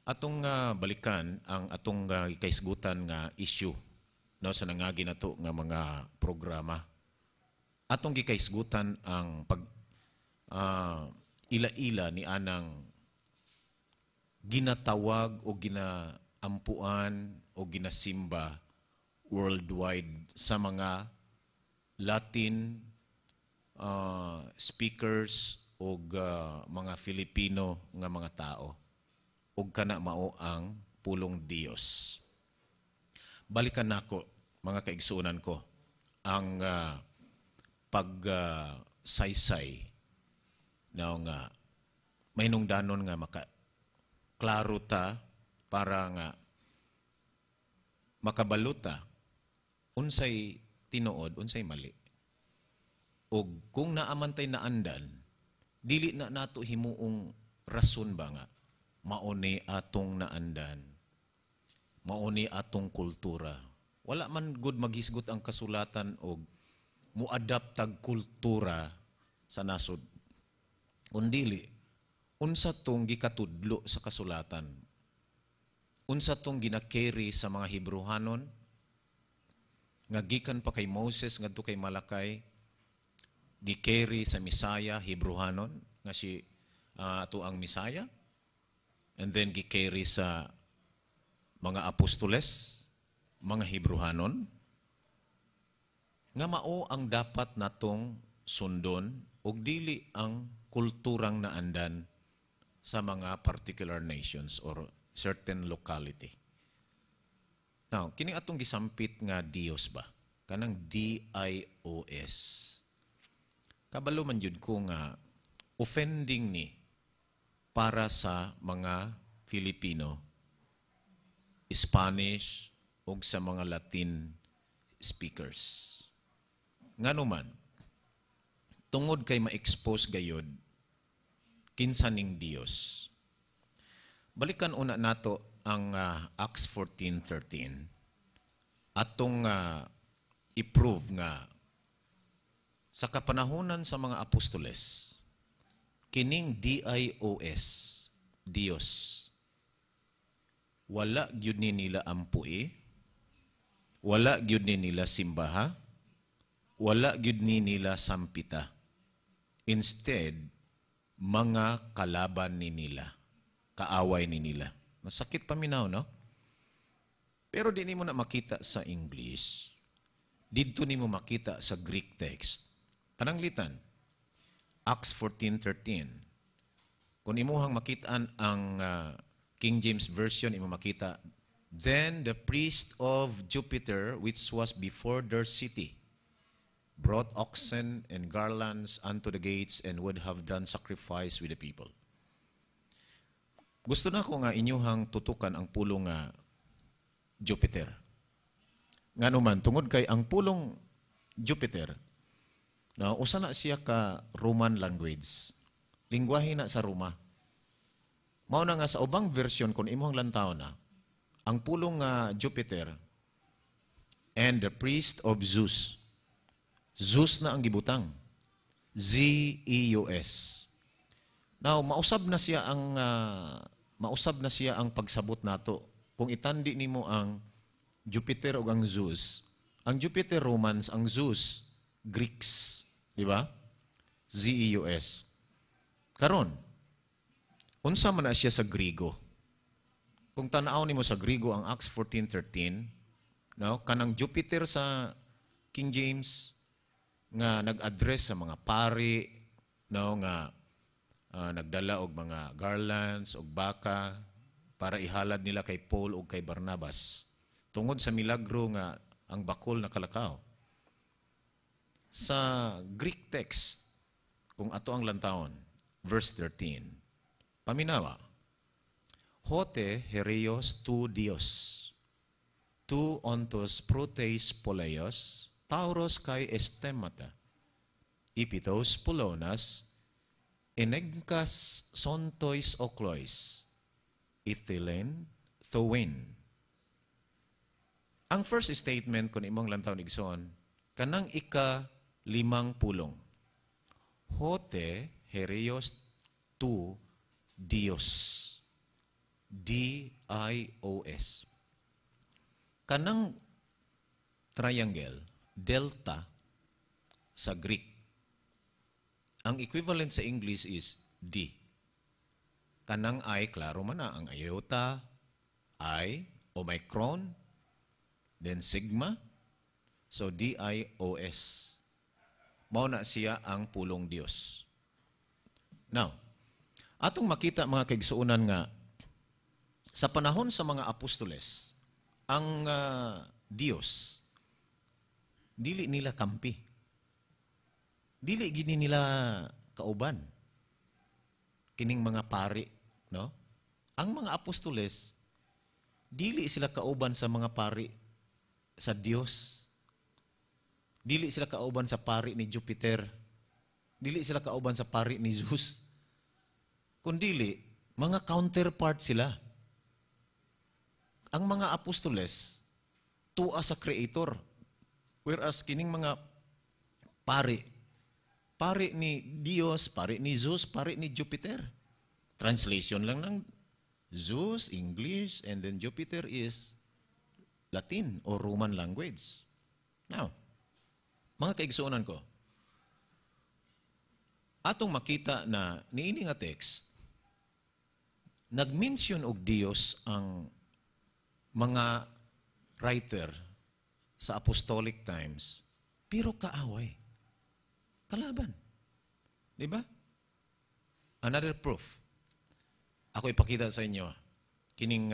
Atong balikan ang atong kaisgutan nga issue no sa nangagi nato nga mga programa. Atong gikaisgutan ang pag ila-ila ni anang ginatawag o ginaampuan o ginasimba worldwide sa mga Latin speakers o mga Filipino nga mga tao o kana mao ang pulong Dios. Balikan nako mga kaigsunan ko ang pagsaysay na nga may nungdanon nga klaro ta para nga makabaluta unsay tinuod, unsay mali. O kung naamantay na andan, dili na nato himuong rason ba nga mauni atong naandan, mauni atong kultura. Wala man good maghisgot ang kasulatan o muadapt tag kultura sa nasod. Undili, unsa tong gikatudlo sa kasulatan? Unsa tong ginakeri sa mga Hebrewanon nga gikan pa kay Moses ngadto kay Malakay, gikeri sa Misaya Hebrewanon nga si ato ang Misaya, and then gikeri sa mga apostoles, mga Hebrewanon, nga mao ang dapat natong sundon ug dili ang kulturang naandan sa mga particular nations or certain locality. Now, kini atong gisampit nga Dios ba? Kanang D-I-O-S. Kabalo man jud ko nga offending ni para sa mga Filipino, Spanish ug sa mga Latin speakers. Nganuman, tungod kay ma-expose gayod kinsa ning Dios. Balikan una nato ang Acts 14:13. Atong i-prove nga sa kapanahunan sa mga apostoles, kining D-I-O-S, Dios, wala gyud ni nila ampui, wala gyud ni nila simbaha, wala gyud ni nila sampita. Instead, mga kalaban ni nila, kaaway ni nila. Masakit paminaw, no? Pero di nimo na makita sa English. Didto nimo makita sa Greek text. Pananglitan, Acts 14:13. Kung imuhang makitaan ang King James Version, imo makita, then the priest of Jupiter, which was before their city, brought oxen and garlands unto the gates and would have done sacrifice with the people. Gusto na ko nga inyuhang tutukan ang pulong nga Jupiter. Nganuman, tungod kay ang pulong Jupiter, na usa na siya ka Roman language. Lingwahe na sa Roma. Mao na nga sa ubang version kung imuhang lantaw na, ang pulong nga Jupiter and the priest of Zeus. Zeus na ang gibutang. Z-E-U-S. Now, mausab na siya ang pagsabot nato. Kung itandi nimo ang Jupiter o ang Zeus. Ang Jupiter Romans, ang Zeus Greeks, di ba? Z-E-U-S. Karon, unsa man na siya sa Grigo? Kung tanaw nimo sa Grigo ang Acts 14:13, no, kanang Jupiter sa King James nga nag-address sa mga pari, no, nga nagdala og mga garlands og baka para ihalad nila kay Paul o kay Barnabas tungod sa milagro nga ang bakol nakalakaw. Sa Greek text, kung ato ang lantawon, verse 13, paminawa, Hote hereios tu Dios, tu ontos proteis poleios, tauros kai estemata, ipitos pulonas, enegkas sontois oklois, ithilen thowin. Ang first statement kung imong lantaw nigson, kanang ika-5 pulong. Hote hereios tu Dios. D-I-O-S. Kanang triangle, delta, sa Greek, ang equivalent sa English is D. Kanang I, klaro man na, ang iota, I, omicron, then sigma, so D-I-O-S. Mao na siya ang pulong Dios. Now, atong makita mga kaigsuunan nga, sa panahon sa mga apostoles, ang Dios, dili nila kampi. Dili gini nila kauban. Kining mga pari, no? Ang mga apostoles, dili sila kauban sa mga pari sa Dios. Dili sila kauban sa pari ni Jupiter. Dili sila kauban sa pari ni Zeus. Kundili, mga counterpart sila. Ang mga apostoles, tua sa Creator. Whereas kining mga pari ni Dios, pari ni Zeus, pari ni Jupiter. Translation lang ng Zeus, English, and then Jupiter is Latin or Roman language. Now, mga kaigsuonan ko, atong makita na niini nga text, nag-mention og Dios ang mga writer sa apostolic times, pero kaaway. Kalaban. Di ba? Another proof. Ako ipakita sa inyo. Kining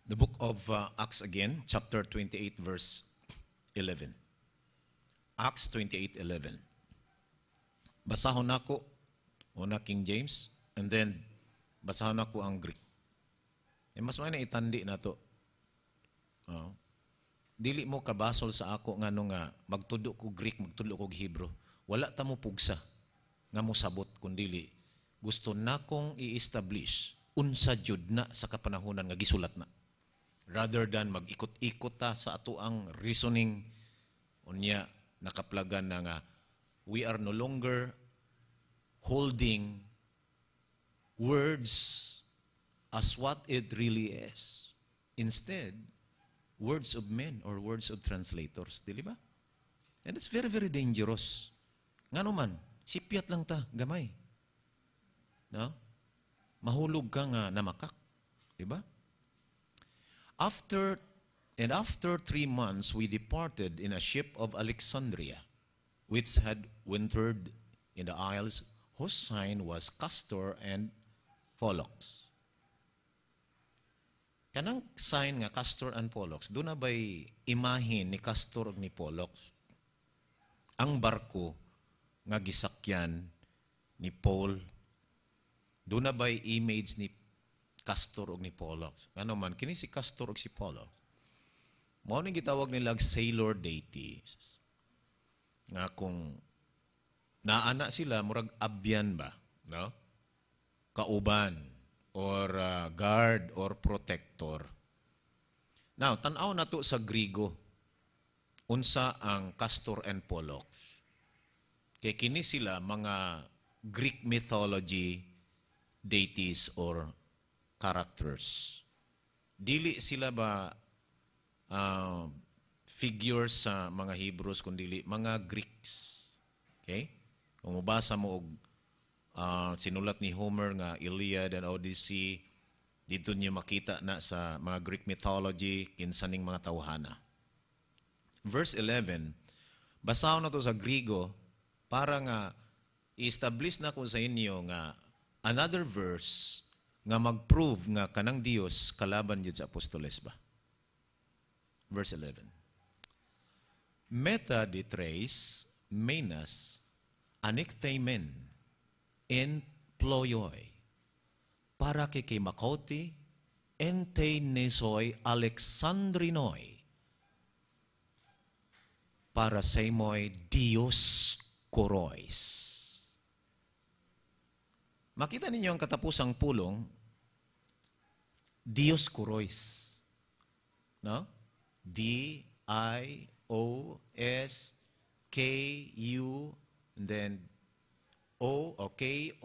the book of Acts again, chapter 28, verse 11. Acts 28:11. Basahon nako una King James, and then basahon nako ang Greek. Mas may na itandi na to. Dili mo kabasol sa ako nga nga magtudo ko Greek, magtudo ko Hebrew. Wala ta mo pugsa nga mo sabot kundili gusto na kong i-establish unsa jud na sa kapanahonan nga gisulat na. Rather than mag-ikot-ikot ta sa ato ang reasoning unya nakaplagan na nga we are no longer holding words as what it really is. Instead, words of men or words of translators, di ba? And it's very, very dangerous. Nga naman, sipyat lang ta, gamay. No? Mahulog ka nga namakak. Di ba? After 3 months, we departed in a ship of Alexandria, which had wintered in the isles, whose sign was Castor and Pollux. Kanang sign nga Castor and Pollux, doon na ba'y imahin ni Castor ug ni Pollux? Ang barko nga gisakyan ni Paul, doon na ba'y image ni Castor ug ni Pollux? Ano man, kini si Castor ug si Pollux, mao ning gitawag nila sailor deities. Nga kung naana sila, murag abyan ba? No? Kauban or guard or protector. Now, tanaw na to sa Grigo. Unsa ang Castor and Pollux. Kaya kini sila mga Greek mythology deities or characters. Dili sila ba figures sa mga Hebrews, kundi mga Greeks. Okay? Kung mabasa mo og sinulat ni Homer nga Iliad and Odyssey, dito niyo makita na sa mga Greek mythology kinsaning mga tawhana. Verse 11, basahon na to sa Grigo para nga i-establish na ko sa inyo nga another verse nga mag-prove nga kanang Dios kalaban jud sa apostoles ba. Verse 11. Meta ditres menas anikthemen en ployoi para kay makoti ente nesoy Alexandrinoi para sa moy Dios korois. Makita ninyo ang katapusang pulong, Dios korois. No? D-I-O-S-K-U, and then O, or K-O-U-R-I-S.